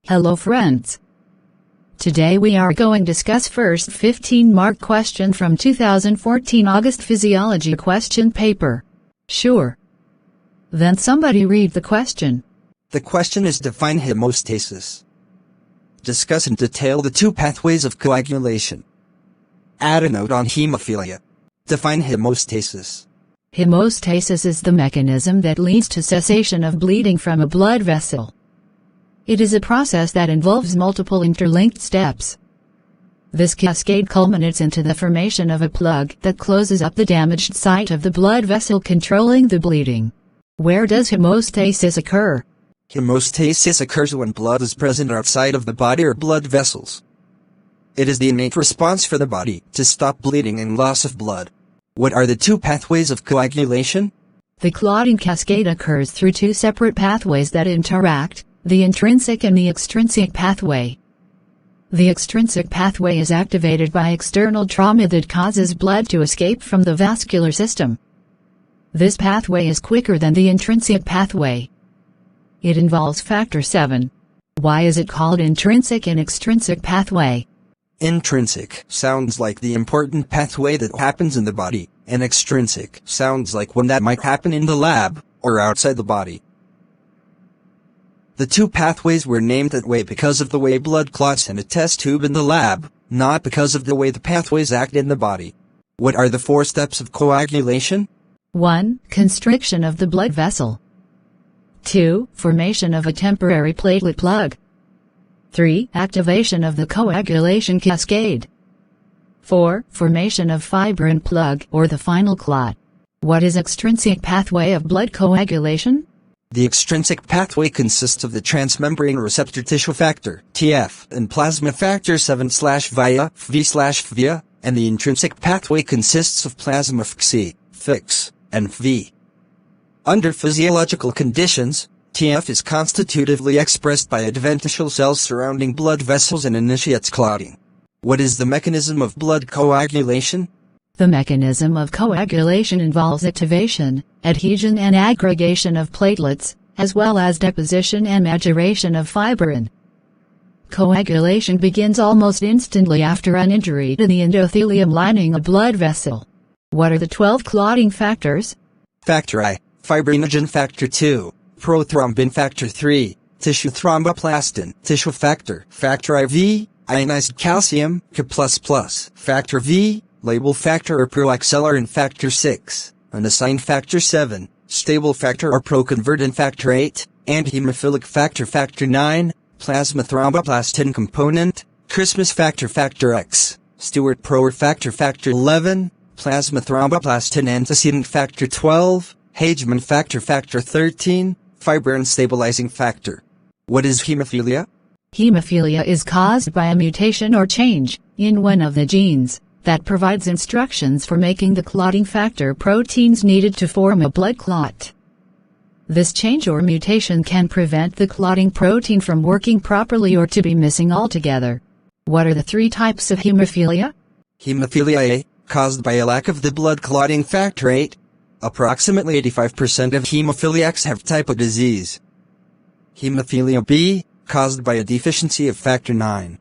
Hello friends. Today we are going to discuss first 15-mark question from 2014 August Physiology question paper. Sure. Then somebody read the question. The question is define hemostasis. Discuss in detail the two pathways of coagulation. Add a note on hemophilia. Define hemostasis. Hemostasis is the mechanism that leads to cessation of bleeding from a blood vessel. It is a process that involves multiple interlinked steps. This cascade culminates into the formation of a plug that closes up the damaged site of the blood vessel, controlling the bleeding. Where does hemostasis occur? Hemostasis occurs when blood is present outside of the body or blood vessels. It is the innate response for the body to stop bleeding and loss of blood. What are the two pathways of coagulation? The clotting cascade occurs through two separate pathways that interact, the intrinsic and the extrinsic pathway. The extrinsic pathway is activated by external trauma that causes blood to escape from the vascular system. This pathway is quicker than the intrinsic pathway. It involves factor 7. Why is it called intrinsic and extrinsic pathway? Intrinsic sounds like the important pathway that happens in the body, and extrinsic sounds like one that might happen in the lab, or outside the body. The two pathways were named that way because of the way blood clots in a test tube in the lab, not because of the way the pathways act in the body. What are the 4 steps of coagulation? 1. Constriction of the blood vessel. 2. Formation of a temporary platelet plug. 3. Activation of the coagulation cascade. 4. Formation of fibrin plug or the final clot. What is extrinsic pathway of blood coagulation? The extrinsic pathway consists of the transmembrane receptor tissue factor, TF, and plasma factor 7/VIA, V/VIA, and the intrinsic pathway consists of plasma Fc, Fix, and V. Under physiological conditions, TF is constitutively expressed by adventitial cells surrounding blood vessels and initiates clotting. What is the mechanism of blood coagulation? The mechanism of coagulation involves activation, adhesion and aggregation of platelets, as well as deposition and maturation of fibrin. Coagulation begins almost instantly after an injury to the endothelium lining a blood vessel. What are the 12 clotting factors? Factor I, fibrinogen factor 2, prothrombin factor 3, tissue thromboplastin, tissue factor, factor IV, ionized calcium, K++, factor V, label factor or proaccelerin factor 6, unassigned factor 7, stable factor or proconvertin factor 8, and hemophilic factor factor 9, plasma thromboplastin component, Christmas factor factor X, Stewart Proer factor factor 11, plasma thromboplastin antecedent factor 12, Hageman factor factor 13, fibrin stabilizing factor. What is hemophilia? Hemophilia is caused by a mutation or change in one of the genes that provides instructions for making the clotting factor proteins needed to form a blood clot. This change or mutation can prevent the clotting protein from working properly or to be missing altogether. What are the 3 types of hemophilia? Hemophilia A, caused by a lack of the blood clotting factor 8. Approximately 85% of hemophiliacs have type of disease. Hemophilia B, caused by a deficiency of factor 9.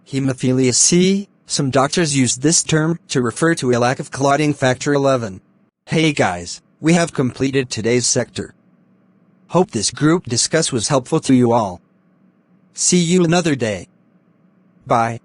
Hemophilia C, some doctors use this term to refer to a lack of clotting factor 11. Hey guys, we have completed today's sector. Hope this group discuss was helpful to you all. See you another day. Bye.